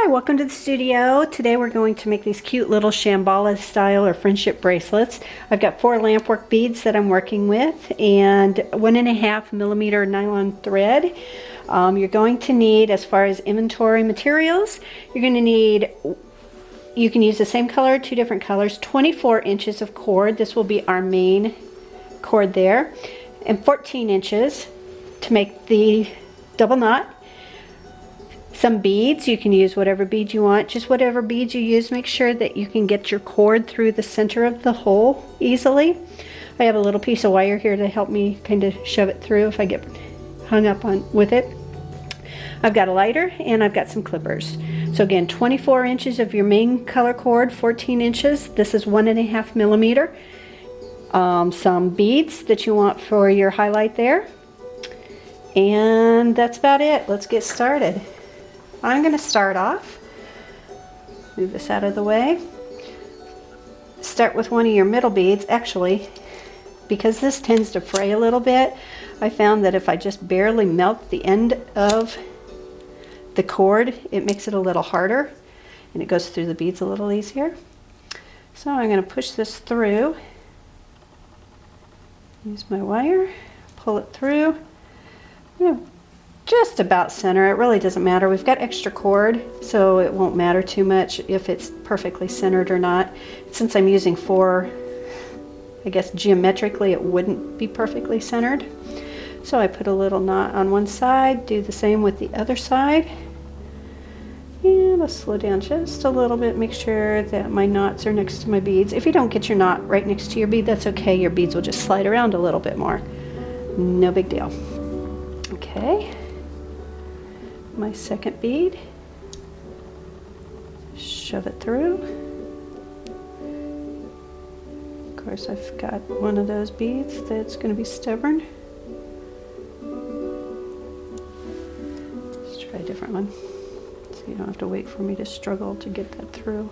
Hi, welcome to the studio. Today we're going to make these cute little Shamballa style or friendship bracelets. I've got 4 lampwork beads that I'm working with and 1.5mm nylon thread. You're going to need, as far as inventory materials, you're going to need, you can use the same color, 2 different colors, 24 inches of cord. This will be our main cord there, and 14 inches to make the double knot. Some beads, you can use whatever bead you want. Just whatever beads you use, make sure that you can get your cord through the center of the hole easily. I have a little piece of wire here to help me kind of shove it through if I get hung up on with it. I've got a lighter and I've got some clippers. So again, 24 inches of your main color cord, 14 inches. This is 1.5mm. Some beads that you want for your highlight there. And that's about it. Let's get started. I'm going to start off, move this out of the way, start with one of your middle beads. Actually, because this tends to fray a little bit, I found that if I just barely melt the end of the cord, it makes it a little harder and it goes through the beads a little easier. So I'm going to push this through, use my wire, pull it through. Just about center. It really doesn't matter. We've got extra cord, so it won't matter too much if it's perfectly centered or not. Since I'm using 4, I guess geometrically it wouldn't be perfectly centered. So I put a little knot on one side, do the same with the other side. And I'll slow down just a little bit, make sure that my knots are next to my beads. If you don't get your knot right next to your bead, that's okay. Your beads will just slide around a little bit more. No big deal. Okay. My second bead, shove it through. Of course, I've got one of those beads that's going to be stubborn. Let's try a different one so you don't have to wait for me to struggle to get that through.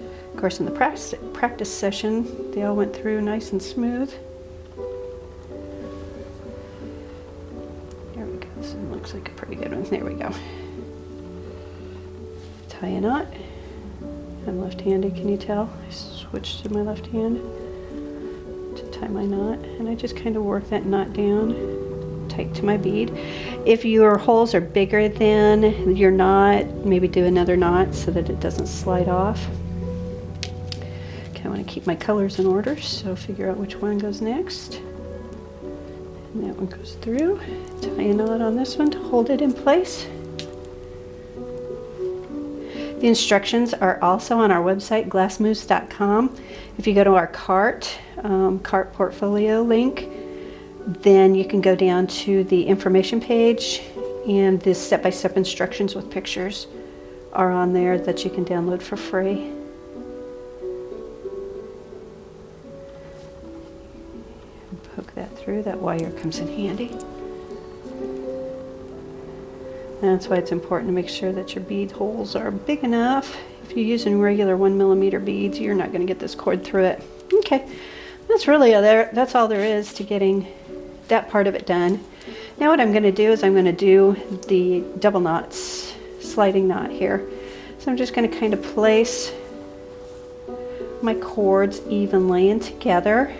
Of course, in the practice session, they all went through nice and smooth. Looks like a pretty good one. There we go. Tie a knot. I'm left-handed, can you tell? I switched to my left hand to tie my knot, and I just kind of work that knot down tight to my bead. If your holes are bigger than your knot, maybe do another knot so that it doesn't slide off. Okay, I want to keep my colors in order, so figure out which one goes next. And that one goes through. Tie a knot on this one to hold it in place. The instructions are also on our website, glassmoose.com. If you go to our cart portfolio link, then you can go down to the information page, and the step-by-step instructions with pictures are on there that you can download for free. Poke that through. That wire comes in handy. That's why it's important to make sure that your bead holes are big enough. If you're using regular 1mm beads, you're not going to get this cord through it. Okay, that's really that's all there is to getting that part of it done. Now what I'm going to do is I'm going to do the double knots, sliding knot here. So I'm just going to kind of place my cords evenly and together,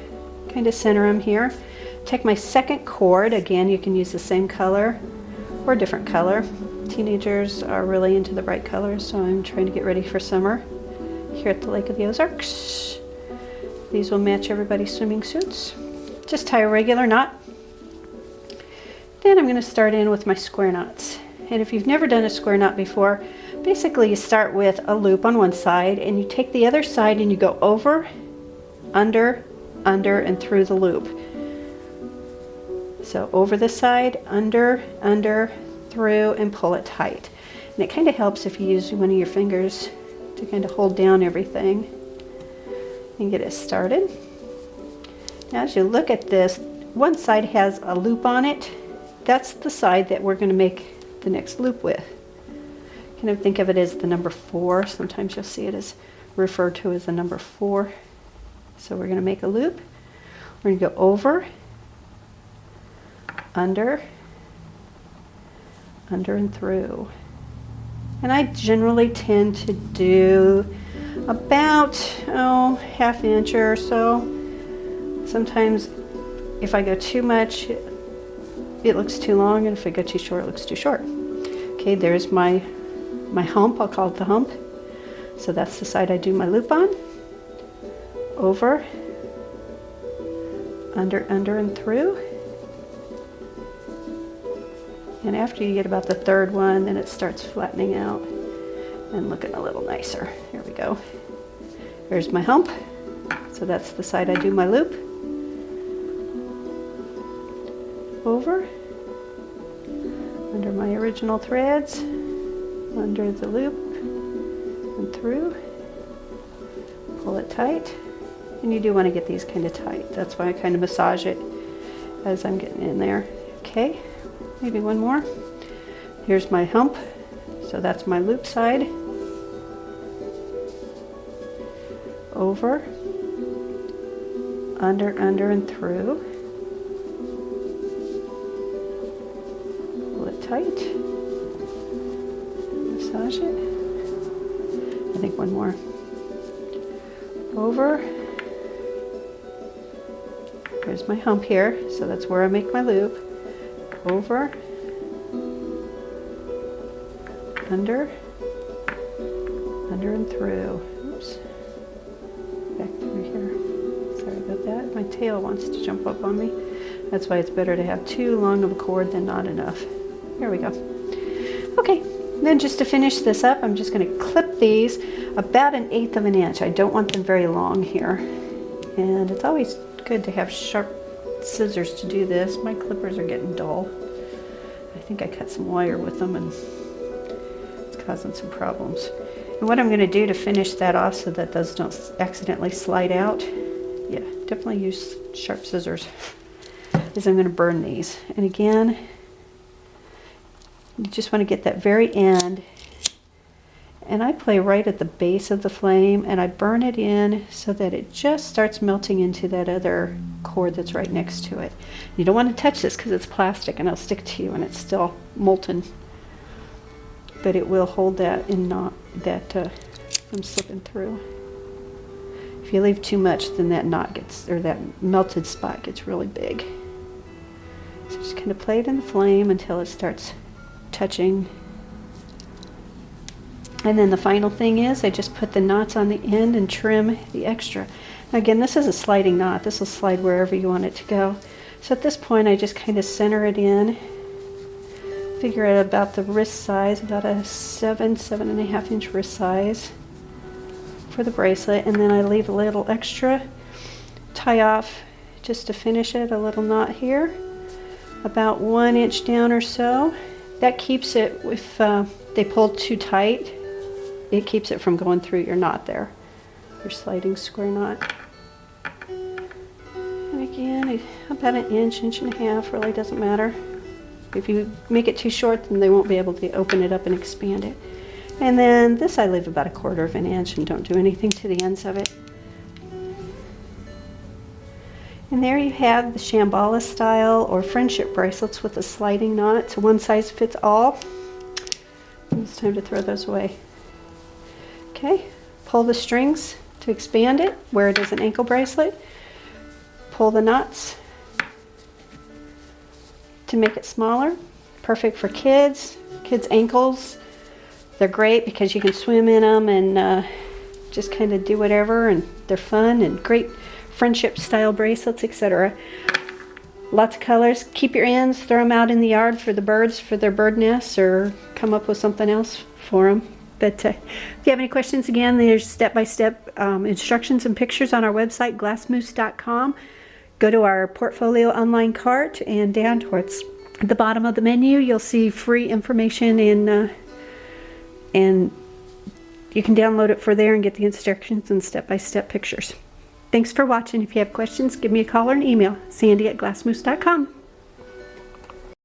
kind of center them here. Take my second cord. Again, you can use the same color or a different color. Teenagers are really into the bright colors, so I'm trying to get ready for summer here at the Lake of the Ozarks. These will match everybody's swimming suits. Just tie a regular knot. Then I'm going to start in with my square knots. And if you've never done a square knot before, basically you start with a loop on one side and you take the other side and you go over, under, and through the loop. So over the side, under, through, and pull it tight. And it kind of helps if you use one of your fingers to kind of hold down everything and get it started. Now as you look at this, one side has a loop on it. That's the side that we're going to make the next loop with. Kind of think of it as the number 4. Sometimes you'll see it as referred to as the number 4. So we're going to make a loop. We're going to go over, under and through. And I generally tend to do about, ½ inch or so. Sometimes if I go too much, it looks too long, and if I go too short, it looks too short. Okay, there's my hump. I'll call it the hump. So that's the side I do my loop on. Over, under, and through. And after you get about the third one, then it starts flattening out and looking a little nicer. Here we go. There's my hump. So that's the side I do my loop. Over, under my original threads, under the loop, and through. Pull it tight. And you do want to get these kind of tight. That's why I kind of massage it as I'm getting in there. Okay, maybe one more. Here's my hump. So that's my loop side. Over, under, and through. Pull it tight. Massage it. I think one more. Over. There's my hump here, so that's where I make my loop. Over, under, and through. Oops. Back through here. Sorry about that. My tail wants to jump up on me. That's why it's better to have too long of a cord than not enough. Here we go. Okay, then just to finish this up, I'm just going to clip these about 1/8 of an inch. I don't want them very long here. And it's always good to have sharp scissors to do this. My clippers are getting dull. I think I cut some wire with them and it's causing some problems. And what I'm going to do to finish that off so that those don't accidentally slide out, yeah, definitely use sharp scissors, is I'm going to burn these. And again, you just want to get that very end. And I play right at the base of the flame and I burn it in so that it just starts melting into that other cord that's right next to it. You don't want to touch this because it's plastic and it'll stick to you and it's still molten. But it will hold that in knot that from slipping through. If you leave too much, then that knot gets, or that melted spot gets really big. So just kind of play it in the flame until it starts touching. And then the final thing is I just put the knots on the end and trim the extra. Now again, this is a sliding knot. This will slide wherever you want it to go. So at this point I just kind of center it in. Figure out about the wrist size, about a 7.5 inch wrist size for the bracelet. And then I leave a little extra, tie off just to finish it, a little knot here, about 1 inch down or so. That keeps it, if they pull too tight, it keeps it from going through your knot there, your sliding square knot. And again, about 1 inch, 1.5 inches, really doesn't matter. If you make it too short, then they won't be able to open it up and expand it. And then this I leave about 1/4 inch and don't do anything to the ends of it. And there you have the Shamballa style or friendship bracelets with a sliding knot. It's one size fits all. And it's time to throw those away. Okay, pull the strings to expand it where it is an ankle bracelet. Pull the knots to make it smaller. Perfect for kids, kids' ankles. They're great because you can swim in them and just kind of do whatever, and they're fun and great friendship style bracelets, etc. Lots of colors. Keep your ends, throw them out in the yard for the birds, for their bird nests, or come up with something else for them. But if you have any questions, again, there's step-by-step instructions and pictures on our website, glassmoose.com. Go to our portfolio online cart, and down towards the bottom of the menu, you'll see free information, and you can download it for there and get the instructions and step-by-step pictures. Thanks for watching. If you have questions, give me a call or an email, sandy@glassmoose.com.